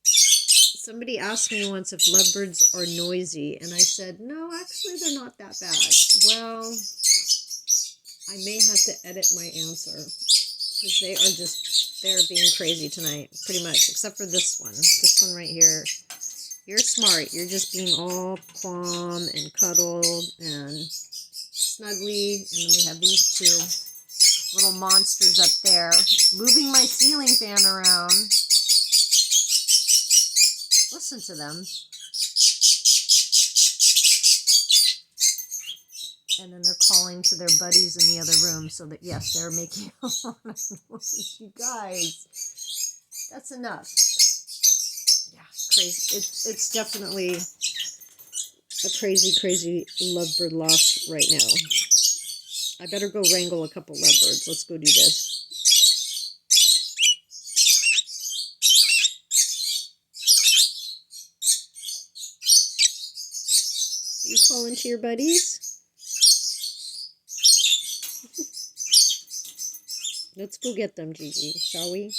Somebody asked me once if lovebirds are noisy, and I said, no, actually they're not that bad. Well, I may have to edit my answer, because they're being crazy tonight, pretty much, except for this one. This one right here. You're smart. You're just being all calm and cuddled and snuggly. And then we have these two little monsters up there, moving my ceiling fan around. Listen to them. And then they're calling to their buddies in the other room, so that, yes, they're making a lot of noise. You guys, that's enough. Yeah, crazy. It's definitely a crazy lovebird loft right now. I better go wrangle a couple lovebirds. Let's go do this. You calling to your buddies? Let's go get them, Gigi, shall we?